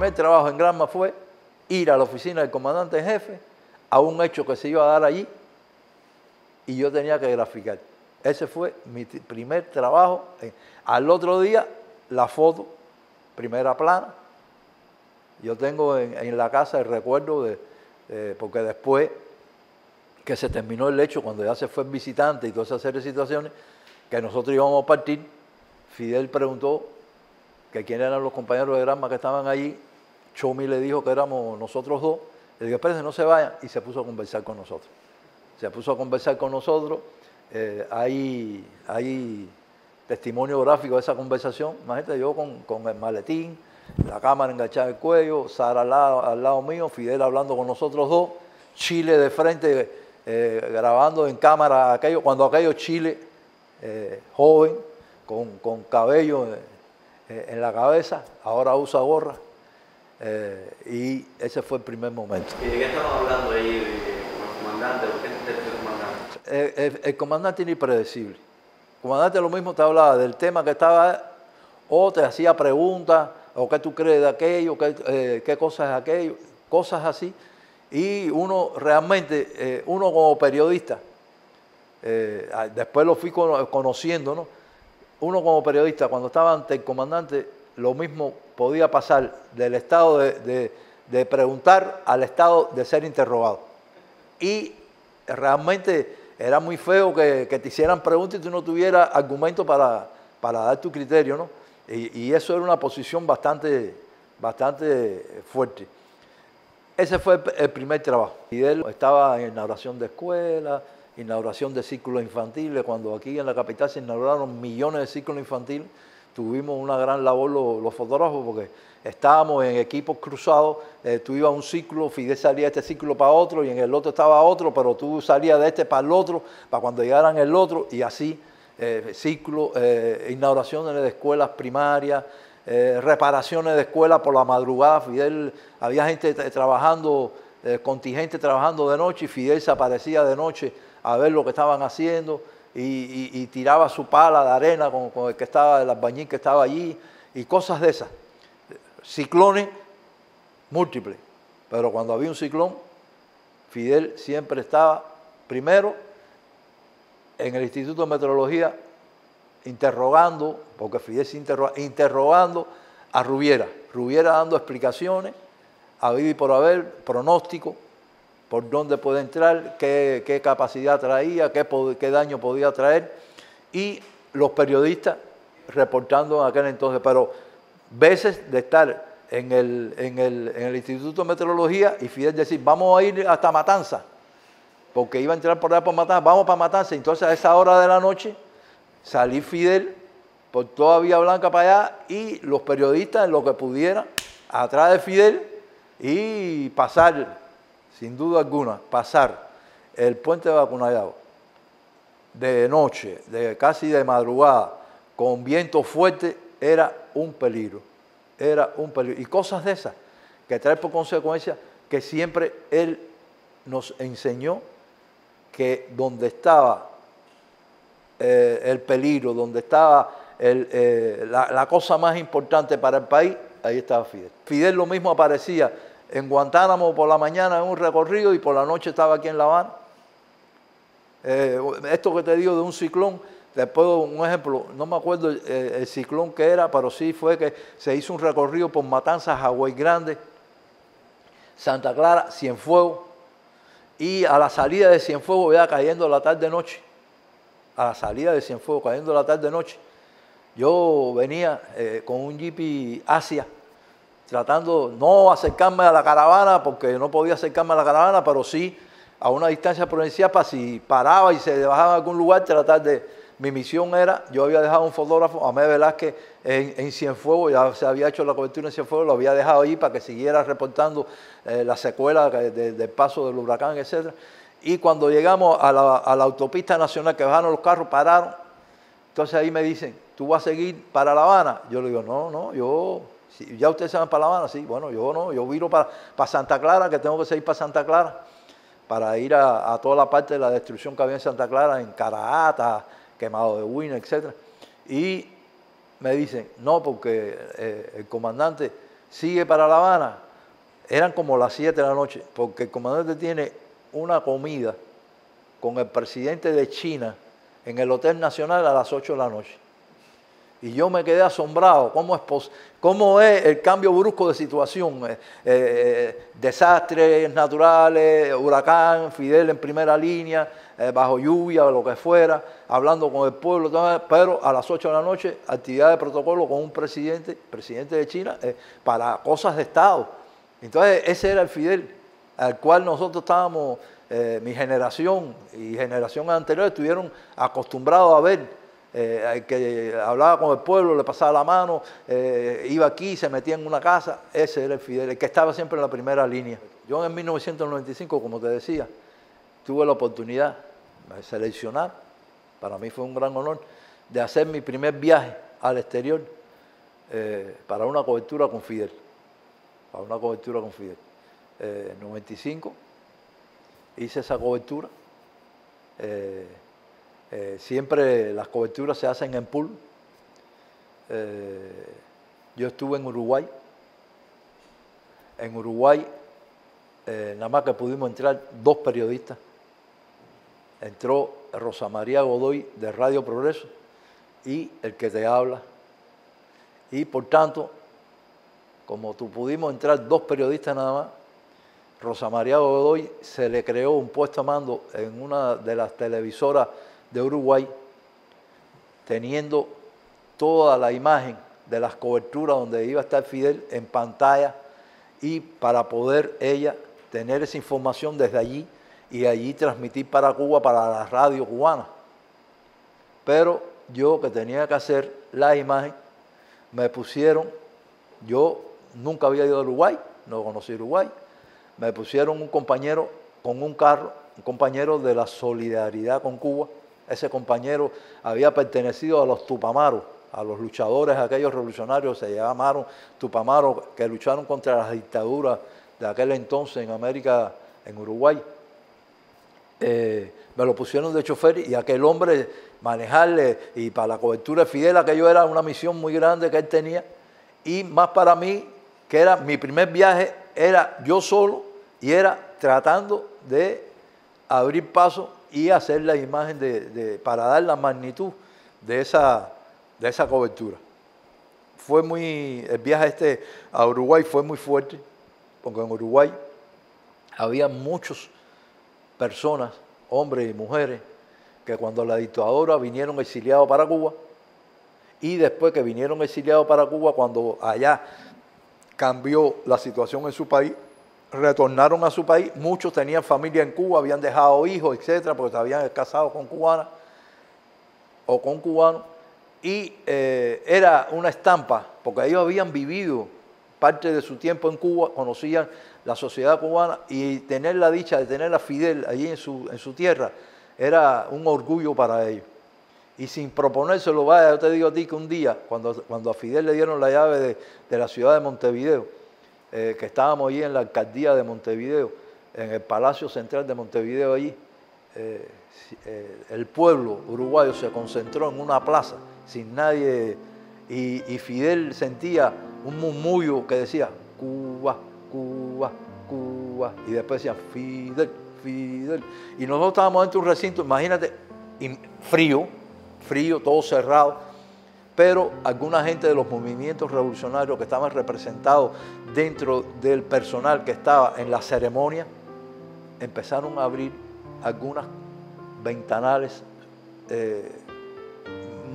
primer trabajo en Granma fue ir a la oficina del comandante en jefe a un hecho que se iba a dar allí y yo tenía que graficar. Ese fue mi primer trabajo. Al otro día, la foto, primera plana. Yo tengo en la casa el recuerdo porque después que se terminó el hecho, cuando ya se fue el visitante y toda esa serie de situaciones, que nosotros íbamos a partir, Fidel preguntó que quién eran los compañeros de Granma que estaban allí. Chomi le dijo que éramos nosotros dos. Le dijo, espérense, no se vayan, y se puso a conversar con nosotros. Se puso a conversar con nosotros. Hay testimonio gráfico de esa conversación. Imagínate, yo con el maletín, la cámara enganchada en el cuello, Sara al lado mío, Fidel hablando con nosotros dos, Chile de frente grabando en cámara aquello, cuando aquello Chile, joven, con cabello en la cabeza, ahora usa gorra. Y ese fue el primer momento. ¿Y de qué estamos hablando ahí con el comandante? ¿Por qué te refieres al comandante? El comandante era impredecible. El comandante lo mismo te hablaba del tema que estaba, o te hacía preguntas, o qué tú crees de aquello, qué cosa es aquello, cosas así. Y uno realmente, uno como periodista, después lo fui conociendo, ¿no? Uno como periodista, cuando estaba ante el comandante, lo mismo podía pasar del estado de preguntar al estado de ser interrogado. Y realmente era muy feo que te hicieran preguntas y tú no tuvieras argumento para dar tu criterio, ¿no? Y eso era una posición bastante fuerte. Ese fue el primer trabajo. Fidel estaba en inauguración de escuelas, inauguración de círculos infantiles. Cuando aquí en la capital se inauguraron millones de círculos infantiles, tuvimos una gran labor los fotógrafos porque estábamos en equipos cruzados. Tú ibas a un círculo, Fidel salía de este círculo para otro y en el otro estaba otro, pero tú salías de este para el otro, para cuando llegaran el otro y así, círculos, inauguraciones de escuelas primarias, reparaciones de escuelas por la madrugada. Fidel, había gente trabajando, contingente trabajando de noche y Fidel se aparecía de noche a ver lo que estaban haciendo y tiraba su pala de arena con el que estaba, el albañil que estaba allí y cosas de esas. Ciclones múltiples, pero cuando había un ciclón, Fidel siempre estaba primero en el Instituto de Meteorología interrogando, porque Fidel se interrogando a Rubiera dando explicaciones, habido y por haber, pronóstico, por dónde puede entrar, qué capacidad traía, qué daño podía traer, y los periodistas reportando en aquel entonces. Pero veces de estar en el Instituto de Meteorología y Fidel decir, vamos a ir hasta Matanza, porque iba a entrar por allá por Matanza, vamos para Matanza. Entonces a esa hora de la noche salir Fidel por toda Vía Blanca para allá y los periodistas en lo que pudieran atrás de Fidel y pasar, sin duda alguna, pasar el puente de Vacunayao de noche, casi de madrugada, con viento fuerte, era un peligro. Era un peligro. Y cosas de esas que trae por consecuencia que siempre él nos enseñó que donde estaba el peligro, donde estaba la cosa más importante para el país, ahí estaba Fidel. Fidel lo mismo aparecía en Guantánamo por la mañana en un recorrido y por la noche estaba aquí en La Habana. Esto que te digo de un ciclón, después un ejemplo, no me acuerdo el ciclón que era, pero sí fue que se hizo un recorrido por Matanzas, Hawái Grande, Santa Clara, Cienfuegos, y a la salida de Cienfuegos ya cayendo la tarde-noche, a la salida de Cienfuegos cayendo la tarde-noche, yo venía con un Jeep Asia, tratando no acercarme a la caravana, porque no podía acercarme a la caravana, pero sí a una distancia prudencial para si paraba y se bajaba en algún lugar, tratar de... Mi misión era, yo había dejado un fotógrafo, Amé Velázquez, en Cienfuegos, ya se había hecho la cobertura en Cienfuegos, lo había dejado ahí para que siguiera reportando la secuela del paso del huracán, etc. Y cuando llegamos a la autopista nacional, que bajaron los carros, pararon, entonces ahí me dicen, ¿tú vas a seguir para La Habana? Yo le digo, no, yo... Si ya ustedes se van para La Habana, sí, bueno, yo no, yo viro para Santa Clara, que tengo que seguir para Santa Clara, para ir a toda la parte de la destrucción que había en Santa Clara, en Caraata, Quemado de Huina, etc. Y me dicen, no, porque el comandante sigue para La Habana, eran como las 7 de la noche, porque el comandante tiene una comida con el presidente de China en el Hotel Nacional a las 8 de la noche. Y yo me quedé asombrado, ¿cómo es el cambio brusco de situación? Desastres naturales, huracán, Fidel en primera línea, bajo lluvia o lo que fuera, hablando con el pueblo, pero a las 8 de la noche, actividad de protocolo con un presidente de China, para cosas de Estado. Entonces ese era el Fidel al cual nosotros estábamos, mi generación y generaciones anteriores estuvieron acostumbrados a ver. Que hablaba con el pueblo, le pasaba la mano, iba aquí, se metía en una casa. Ese era el Fidel, el que estaba siempre en la primera línea. Yo en 1995, como te decía, tuve la oportunidad de seleccionar, para mí fue un gran honor, de hacer mi primer viaje al exterior para una cobertura con Fidel. Para una cobertura con Fidel. En 95 hice esa cobertura. Siempre las coberturas se hacen en pool. Yo estuve en Uruguay. En Uruguay, nada más que pudimos entrar 2 periodistas. Entró Rosa María Godoy de Radio Progreso y el que te habla. Y por tanto, como pudimos entrar 2 periodistas nada más, Rosa María Godoy se le creó un puesto a mando en una de las televisoras de Uruguay, teniendo toda la imagen de las coberturas donde iba a estar Fidel en pantalla y para poder ella tener esa información desde allí y allí transmitir para Cuba, para la radio cubana. Pero yo que tenía que hacer la imagen, me pusieron, yo nunca había ido a Uruguay, no conocí Uruguay, me pusieron un compañero con un carro, un compañero de la Solidaridad con Cuba. Ese compañero había pertenecido a los Tupamaros, a los luchadores, aquellos revolucionarios, se llamaron Tupamaros, que lucharon contra las dictaduras de aquel entonces en América, en Uruguay. Me lo pusieron de chofer y aquel hombre manejarle, y para la cobertura de Fidel, aquello era una misión muy grande que él tenía, y más para mí, que era mi primer viaje, era yo solo y era tratando de abrir paso y hacer la imagen para dar la magnitud de esa cobertura. El viaje a Uruguay fue muy fuerte, porque en Uruguay había muchas personas, hombres y mujeres, que cuando la dictadura vinieron exiliados para Cuba, y después que vinieron exiliados para Cuba, cuando allá cambió la situación en su país, retornaron a su país, muchos tenían familia en Cuba, habían dejado hijos, etcétera, porque se habían casado con cubanas o con cubanos, y era una estampa, porque ellos habían vivido parte de su tiempo en Cuba, conocían la sociedad cubana, y tener la dicha de tener a Fidel allí en su tierra era un orgullo para ellos. Y sin proponérselo, vaya, yo te digo a ti que un día, cuando a Fidel le dieron la llave de la ciudad de Montevideo, que estábamos allí en la alcaldía de Montevideo, en el Palacio Central de Montevideo allí, el pueblo uruguayo se concentró en una plaza sin nadie, y Fidel sentía un murmullo que decía Cuba, Cuba, Cuba, y después decía Fidel, Fidel, y nosotros estábamos dentro de un recinto, imagínate, frío, todo cerrado, pero alguna gente de los movimientos revolucionarios que estaban representados dentro del personal que estaba en la ceremonia, empezaron a abrir algunas ventanales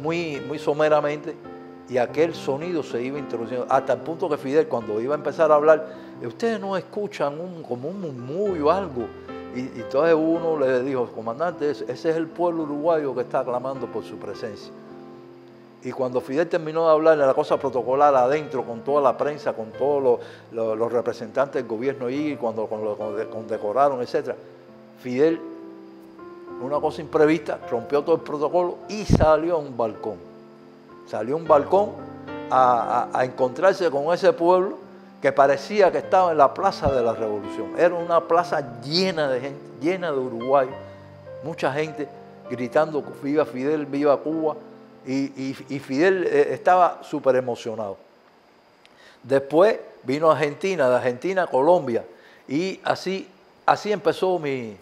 muy someramente, y aquel sonido se iba introduciendo, hasta el punto que Fidel, cuando iba a empezar a hablar, ustedes no escuchan como un murmullo, algo, y entonces uno le dijo, comandante, ese es el pueblo uruguayo que está clamando por su presencia. Y cuando Fidel terminó de hablar de la cosa protocolar adentro, con toda la prensa, con todos los representantes del gobierno allí, cuando condecoraron, etc., Fidel, una cosa imprevista, rompió todo el protocolo y salió a un balcón. Salió a un balcón a encontrarse con ese pueblo que parecía que estaba en la Plaza de la Revolución. Era una plaza llena de gente, llena de uruguayos, mucha gente gritando viva Fidel, viva Cuba, y Fidel estaba súper emocionado. Después vino Argentina, de Argentina a Colombia. Y así empezó mi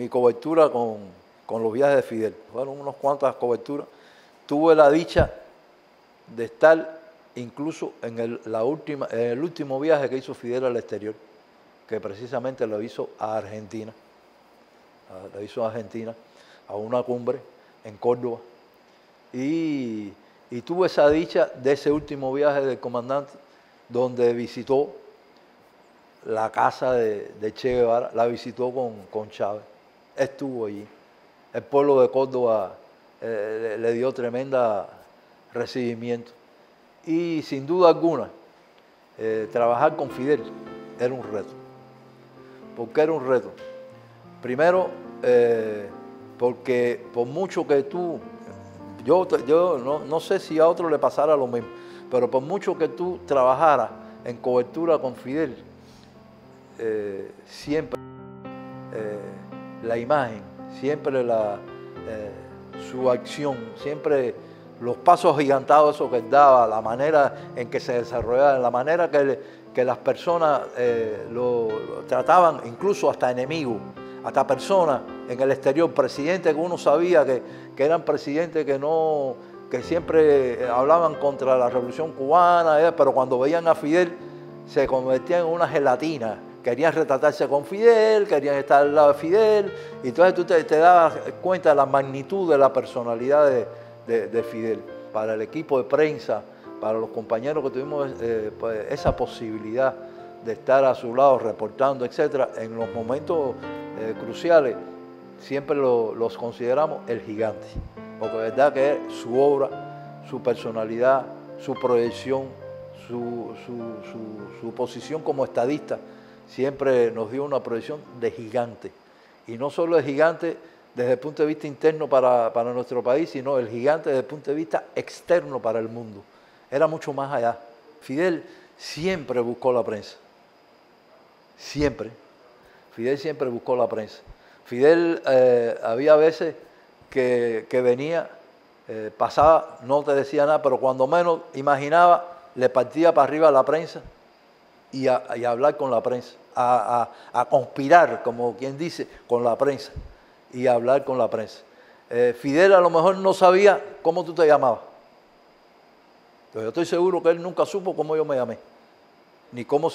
cobertura con los viajes de Fidel. Fueron unas cuantas coberturas. Tuve la dicha de estar incluso en el último viaje que hizo Fidel al exterior, que precisamente lo hizo a Argentina. Lo hizo a Argentina, a una cumbre en Córdoba. Y tuve esa dicha de ese último viaje del comandante, donde visitó la casa de Che Guevara, la visitó con Chávez. Estuvo allí. El pueblo de Córdoba le dio tremenda recibimiento. Y sin duda alguna, trabajar con Fidel era un reto. ¿Por qué era un reto? Primero, porque por mucho que tú, yo no sé si a otro le pasara lo mismo, pero por mucho que tú trabajaras en cobertura con Fidel, siempre la imagen, siempre su acción, siempre los pasos agigantados esos que él daba, la manera en que se desarrollaba, la manera que las personas lo trataban, incluso hasta enemigos, hasta personas en el exterior, presidentes que uno sabía que eran presidentes que siempre hablaban contra la revolución cubana, pero cuando veían a Fidel se convertían en una gelatina. Querían retratarse con Fidel, querían estar al lado de Fidel, y entonces tú te dabas cuenta de la magnitud de la personalidad de Fidel. Para el equipo de prensa, para los compañeros que tuvimos pues, esa posibilidad de estar a su lado reportando, etcétera, en los momentos cruciales, siempre los consideramos el gigante, porque de verdad que su obra, su personalidad, su proyección, su posición como estadista, siempre nos dio una proyección de gigante. Y no solo de gigante desde el punto de vista interno para nuestro país, sino el gigante desde el punto de vista externo para el mundo. Era mucho más allá. Fidel siempre buscó la prensa. Siempre. Fidel siempre buscó la prensa. Fidel había veces que venía, pasaba, no te decía nada, pero cuando menos imaginaba, le partía para arriba a la prensa y a hablar con la prensa, a conspirar, como quien dice, con la prensa y a hablar con la prensa. Fidel a lo mejor no sabía cómo tú te llamabas. Pero yo estoy seguro que él nunca supo cómo yo me llamé. Ni cómo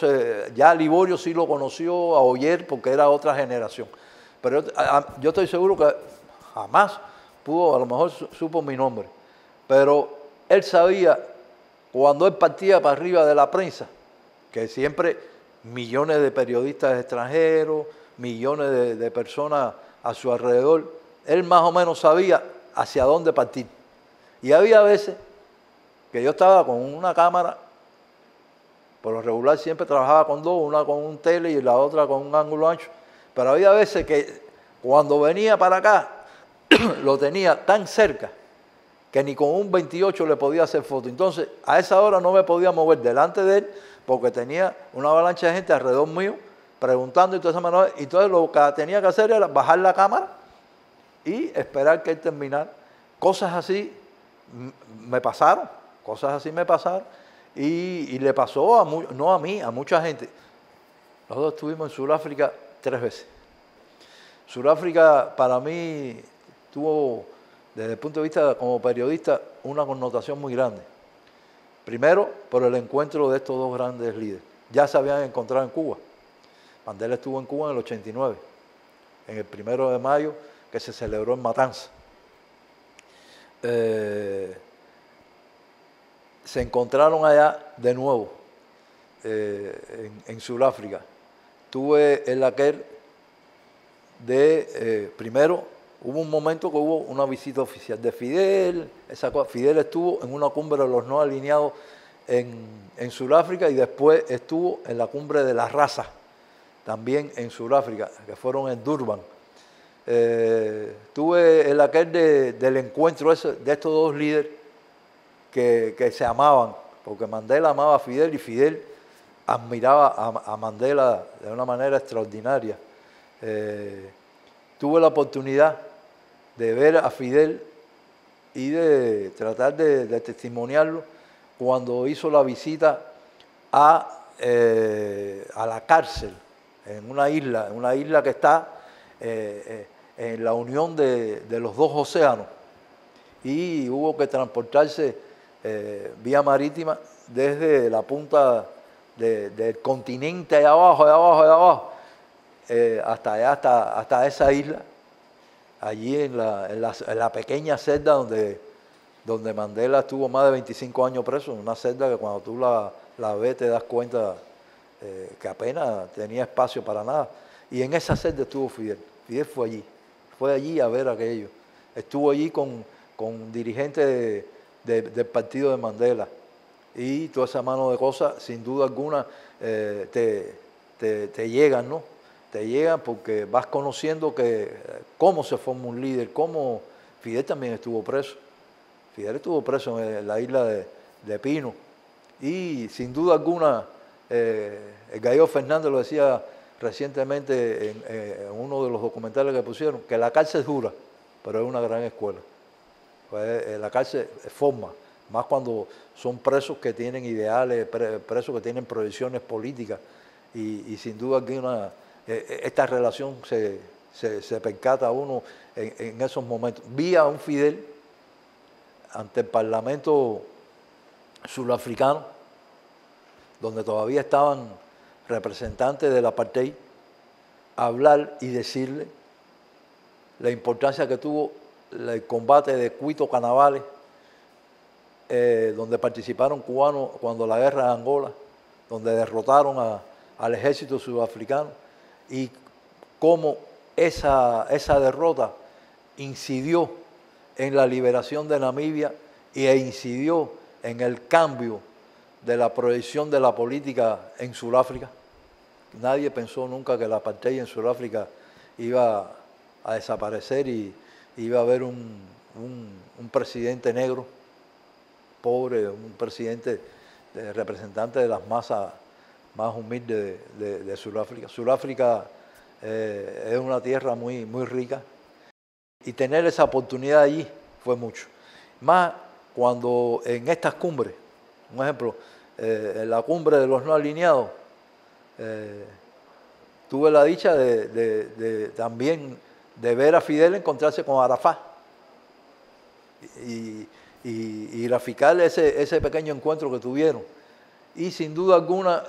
ya Liborio sí lo conoció, a Oyer, porque era otra generación. Pero yo estoy seguro que jamás pudo, a lo mejor supo mi nombre. Pero él sabía, cuando él partía para arriba de la prensa, que siempre millones de periodistas extranjeros, millones de personas a su alrededor, él más o menos sabía hacia dónde partir. Y había veces que yo estaba con una cámara, por lo regular siempre trabajaba con dos, una con un tele y la otra con un ángulo ancho, pero había veces que cuando venía para acá lo tenía tan cerca que ni con un 28 le podía hacer foto. Entonces a esa hora no me podía mover delante de él porque tenía una avalancha de gente alrededor mío preguntando y toda esa manera. Entonces lo que tenía que hacer era bajar la cámara y esperar que él terminara. Cosas así me pasaron, y le pasó, no a mí, a mucha gente. Nosotros estuvimos en Sudáfrica 3 veces. Sudáfrica para mí tuvo, desde el punto de vista como periodista, una connotación muy grande. Primero, por el encuentro de estos dos grandes líderes. Ya se habían encontrado en Cuba. Mandela estuvo en Cuba en el 89, en el 1 de mayo, que se celebró en Matanzas. Se encontraron allá de nuevo, en Sudáfrica. Tuve el aquel de, primero, hubo un momento que hubo una visita oficial de Fidel. Fidel estuvo en una cumbre de los no alineados en Sudáfrica y después estuvo en la cumbre de la raza, también en Sudáfrica, que fueron en Durban. Tuve el aquel del encuentro de estos dos líderes que se amaban, porque Mandela amaba a Fidel y Fidel admiraba a Mandela de una manera extraordinaria. Tuve la oportunidad de ver a Fidel y de tratar de testimoniarlo cuando hizo la visita a la cárcel en una isla que está en la unión de los dos océanos, y hubo que transportarse vía marítima desde la punta del continente allá abajo, hasta allá, hasta esa isla, allí en la pequeña celda donde Mandela estuvo más de 25 años preso, una celda que cuando tú la ves te das cuenta que apenas tenía espacio para nada. Y en esa celda estuvo Fidel. Fidel fue allí a ver aquello. Estuvo allí con dirigentes del partido de Mandela. Y toda esa mano de cosas, sin duda alguna, te llegan, ¿no? Te llegan porque vas conociendo cómo se forma un líder, cómo Fidel también estuvo preso. Fidel estuvo preso en la isla de Pino. Y sin duda alguna, el Gallo Fernández lo decía recientemente en uno de los documentales que pusieron, que la cárcel es dura, pero es una gran escuela. Pues, la cárcel forma, más cuando son presos que tienen ideales, presos que tienen proyecciones políticas, y sin duda alguna esta relación se percata uno en esos momentos. Vi a un Fidel ante el Parlamento surafricano, donde todavía estaban representantes del apartheid, hablar y decirle la importancia que tuvo el combate de Cuito Canavales, donde participaron cubanos cuando la guerra de Angola, donde derrotaron al ejército sudafricano, y cómo esa derrota incidió en la liberación de Namibia e incidió en el cambio de la proyección de la política en Sudáfrica. Nadie pensó nunca que la apartheid en Sudáfrica iba a desaparecer y iba a haber un presidente negro, pobre, un presidente representante de las masas más humildes de Sudáfrica. Sudáfrica es una tierra muy, muy rica, y tener esa oportunidad allí fue mucho. Más cuando en estas cumbres, un ejemplo, en la cumbre de los no alineados, tuve la dicha también de ver a Fidel encontrarse con Arafat y graficar ese pequeño encuentro que tuvieron. Y sin duda alguna,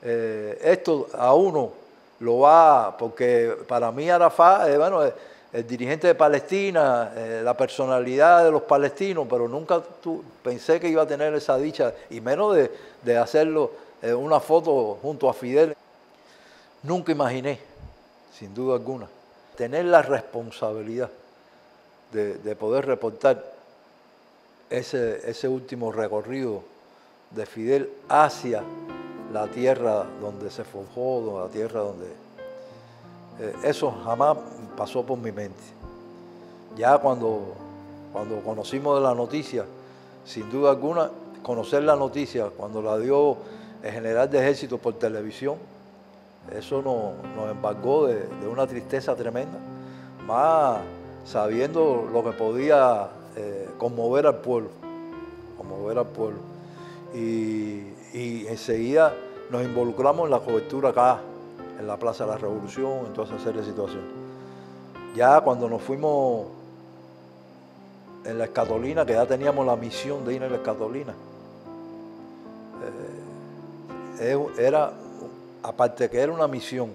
esto a uno lo va, porque para mí Arafat, el dirigente de Palestina, la personalidad de los palestinos, pero nunca pensé que iba a tener esa dicha, y menos de hacerlo una foto junto a Fidel. Nunca imaginé, sin duda alguna, tener la responsabilidad de poder reportar ese último recorrido de Fidel hacia la tierra donde se forjó, la tierra donde... eso jamás pasó por mi mente. Ya cuando conocimos de la noticia, sin duda alguna, conocer la noticia cuando la dio el general de ejército por televisión, eso nos embargó de una tristeza tremenda, más sabiendo lo que podía conmover al pueblo, y enseguida nos involucramos en la cobertura acá, en la Plaza de la Revolución, en toda esa serie de situaciones. Ya cuando nos fuimos en la Escatolina, que ya teníamos la misión de ir a la Escatolina, aparte que era una misión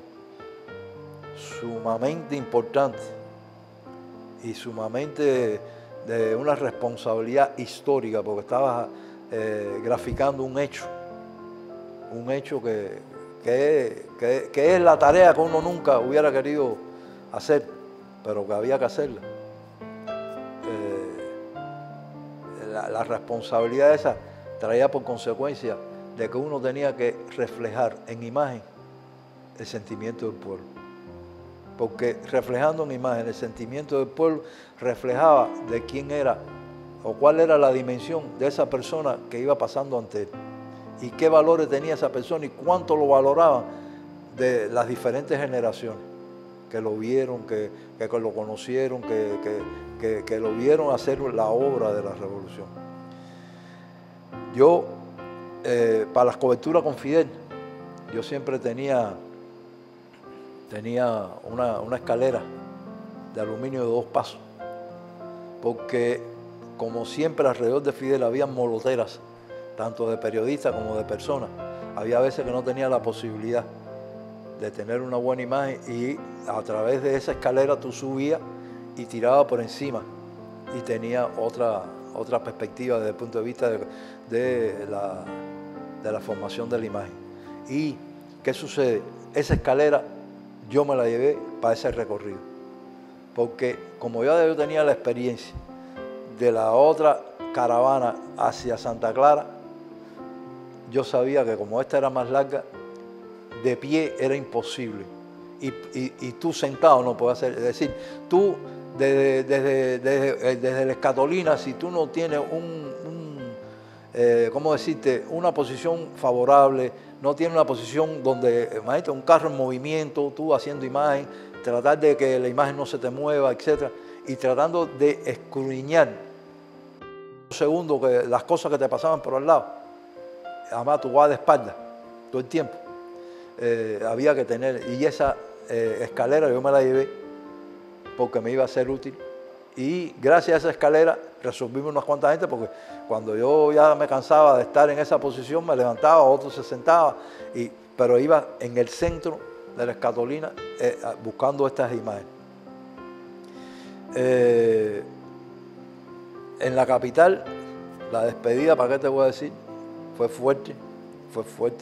sumamente importante y sumamente de una responsabilidad histórica, porque estaba graficando un hecho que es la tarea que uno nunca hubiera querido hacer, pero que había que hacerla. La responsabilidad esa traía por consecuencia de que uno tenía que reflejar en imagen el sentimiento del pueblo. Porque reflejando en imagen el sentimiento del pueblo, reflejaba de quién era o cuál era la dimensión de esa persona que iba pasando ante él, y qué valores tenía esa persona y cuánto lo valoraban de las diferentes generaciones que lo vieron, que lo conocieron, que lo vieron hacer la obra de la revolución. Yo para las coberturas con Fidel, yo siempre tenía una escalera de aluminio de 2 pasos, porque como siempre alrededor de Fidel había moloteras, tanto de periodistas como de personas. Había veces que no tenía la posibilidad de tener una buena imagen y a través de esa escalera tú subías y tirabas por encima y tenía otra perspectiva desde el punto de vista de la formación de la imagen. ¿Y qué sucede? Esa escalera yo me la llevé para ese recorrido, porque como yo tenía la experiencia de la otra caravana hacia Santa Clara, yo sabía que como esta era más larga, de pie era imposible. Y tú sentado no puedes hacer. Es decir, tú desde la Escatolina, si tú no tienes ¿cómo decirte? Una posición favorable, no tienes una posición donde, imagínate, un carro en movimiento, tú haciendo imagen, tratar de que la imagen no se te mueva, etc. Y tratando de escudriñar un segundo que las cosas que te pasaban por al lado. Además, tú vas de espalda todo el tiempo. Había que tener, y esa escalera yo me la llevé porque me iba a ser útil, y gracias a esa escalera resolvimos unas cuantas gente, porque cuando yo ya me cansaba de estar en esa posición me levantaba, otro se sentaba, pero iba en el centro de la Escatolina buscando estas imágenes. En la capital, la despedida, ¿para qué te voy a decir? Fue fuerte,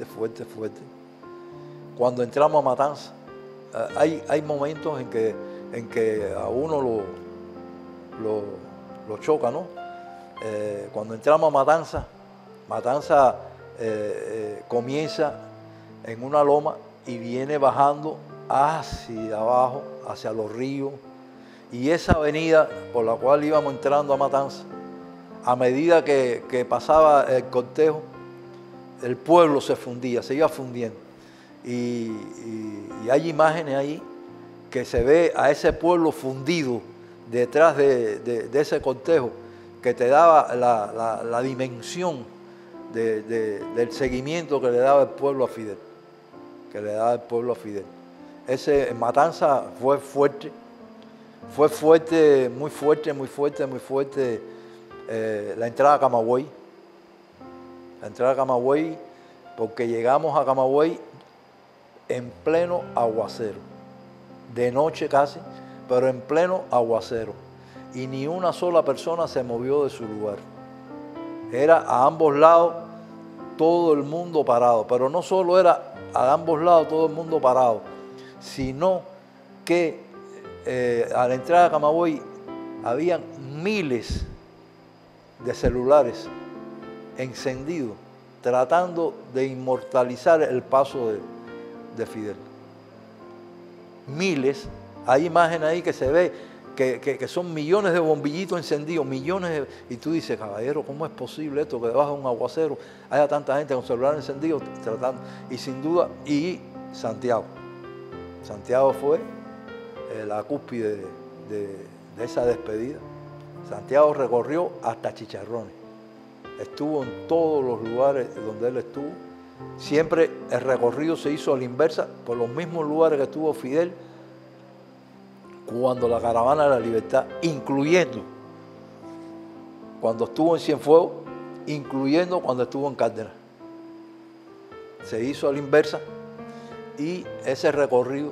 fuerte. Cuando entramos a Matanza, hay momentos en que a uno lo choca, ¿no? Cuando entramos a Matanza comienza en una loma y viene bajando hacia abajo, hacia los ríos, y esa avenida por la cual íbamos entrando a Matanza, a medida que pasaba el cortejo, el pueblo se fundía, se iba fundiendo. Y hay imágenes ahí que se ve a ese pueblo fundido detrás de ese cortejo, que te daba la dimensión del seguimiento que le daba el pueblo a Fidel. Ese Matanza fue fuerte, muy fuerte. La entrada a Camagüey. Porque llegamos a Camagüey en pleno aguacero, de noche casi, pero en pleno aguacero, y ni una sola persona se movió de su lugar. Era a ambos lados todo el mundo parado, pero no solo era a ambos lados todo el mundo parado, sino que a la entrada de Camagüey habían miles de celulares encendidos tratando de inmortalizar el paso de Fidel. Miles, hay imágenes ahí que se ve que son millones de bombillitos encendidos, y tú dices, caballero, ¿cómo es posible esto, que debajo de un aguacero haya tanta gente con celular encendido tratando? Y sin duda, y Santiago fue la cúspide de esa despedida. Santiago recorrió hasta Chicharrones, estuvo en todos los lugares donde él estuvo. Siempre el recorrido se hizo a la inversa, por los mismos lugares que estuvo Fidel cuando la Caravana de la Libertad, incluyendo cuando estuvo en Cienfuegos, incluyendo cuando estuvo en Cárdenas. Se hizo a la inversa, y ese recorrido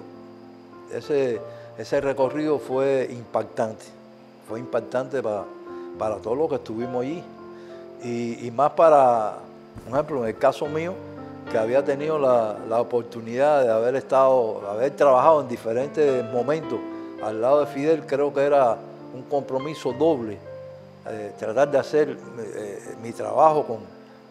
fue impactante. Fue impactante para todos los que estuvimos allí. Y más para, por ejemplo, en el caso mío, que había tenido la oportunidad de haber trabajado en diferentes momentos al lado de Fidel, creo que era un compromiso doble, tratar de hacer mi trabajo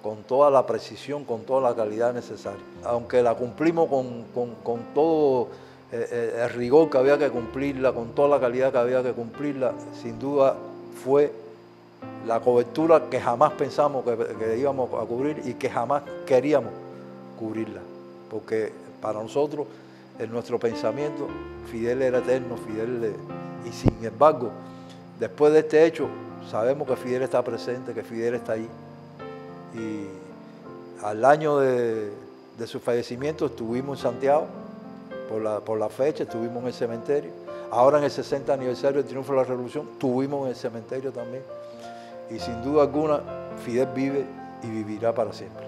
con toda la precisión, con toda la calidad necesaria. Aunque la cumplimos con todo el rigor que había que cumplirla, con toda la calidad que había que cumplirla, sin duda fue la cobertura que jamás pensamos que íbamos a cubrir y que jamás queríamos cubrirla, porque para nosotros, en nuestro pensamiento, Fidel era eterno, y sin embargo, después de este hecho, sabemos que Fidel está presente, que Fidel está ahí, y Al año de su fallecimiento estuvimos en Santiago, por la fecha, estuvimos en el cementerio. Ahora en el 60 aniversario del triunfo de la Revolución, estuvimos en el cementerio también. Y sin duda alguna, Fidel vive y vivirá para siempre.